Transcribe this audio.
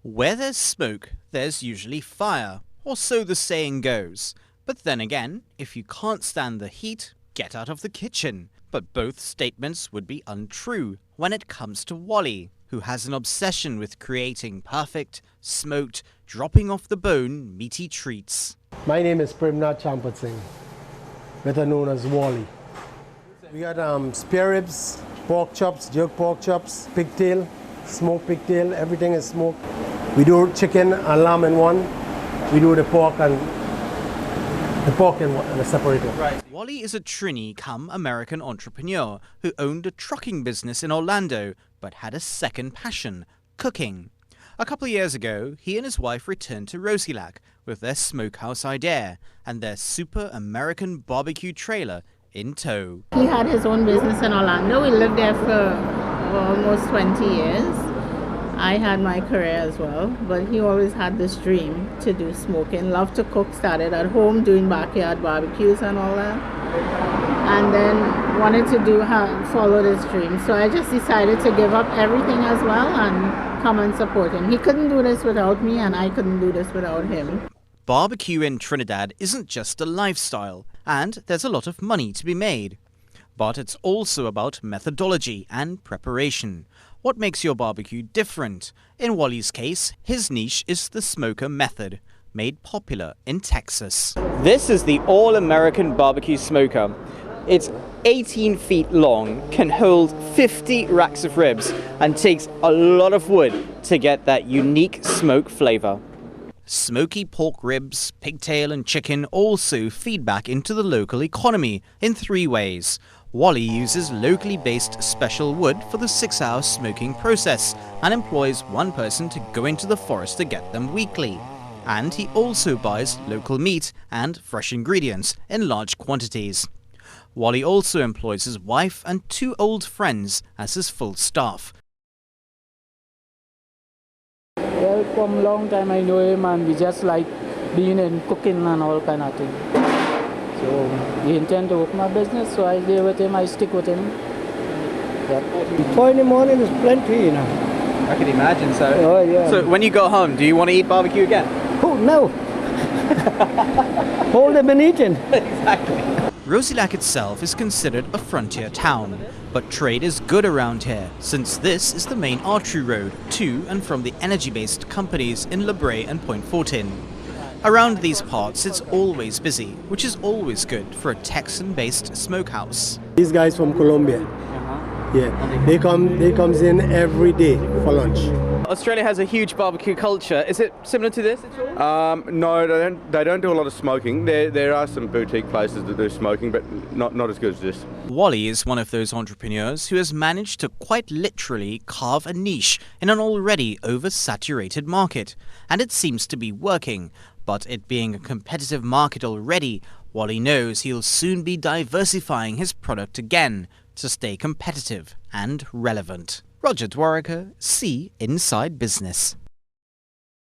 Where there's smoke, there's usually fire, or so the saying goes. But then again, if you can't stand the heat, get out of the kitchen. But both statements would be untrue when it comes to Wally, who has an obsession with creating perfect, smoked, dropping off the bone, meaty treats. My name is Premnath Champat Singh, better known as Wally. We got spare ribs, pork chops, jerk pork chops, pigtail, smoked pigtail, everything is smoked. We do chicken and lamb in one. We do the pork in a separator. Right. Wally is a Trini-cum-American entrepreneur who owned a trucking business in Orlando, but had a second passion, cooking. A couple of years ago, he and his wife returned to Rousillac with their smokehouse idea and their super American barbecue trailer in tow. He had his own business in Orlando. We lived there for almost 20 years. I had my career as well, but he always had this dream to do smoking. Loved to cook, started at home doing backyard barbecues and all that. And then wanted to follow this dream. So I just decided to give up everything as well and come and support him. He couldn't do this without me, and I couldn't do this without him. Barbecue in Trinidad isn't just a lifestyle, and there's a lot of money to be made. But it's also about methodology and preparation. What makes your barbecue different? In Wally's case, his niche is the smoker method, made popular in Texas. This is the all-American barbecue smoker. It's 18 feet long, can hold 50 racks of ribs, and takes a lot of wood to get that unique smoke flavor. Smoky pork ribs, pigtail and chicken also feed back into the local economy in 3 ways. Wally uses locally based special wood for the 6-hour smoking process and employs one person to go into the forest to get them weekly. And he also buys local meat and fresh ingredients in large quantities. Wally also employs his wife and 2 old friends as his full staff. Well, from a long time I know him, and we just like being in cooking and all kind of thing. So we intend to open a business, so I stay with him, I stick with him. Yep. 4 in the morning is plenty, you know. I can imagine so. Oh, yeah. So when you go home, do you want to eat barbecue again? Oh, no. Hold them and eating. Exactly. Rousillac itself is considered a frontier town, but trade is good around here, since this is the main artery road to and from the energy-based companies in La Brea and Point Fortin. Around these parts, it's always busy, which is always good for a Texan-based smokehouse. These guys from Colombia, yeah, they comes in every day for lunch. Australia has a huge barbecue culture. Is it similar to this at all? No, they don't do a lot of smoking. There are some boutique places that do smoking, but not as good as this. Wally is one of those entrepreneurs who has managed to quite literally carve a niche in an already oversaturated market. And it seems to be working. But it being a competitive market already, Wally knows he'll soon be diversifying his product again to stay competitive and relevant. Dwarika, see Inside Business.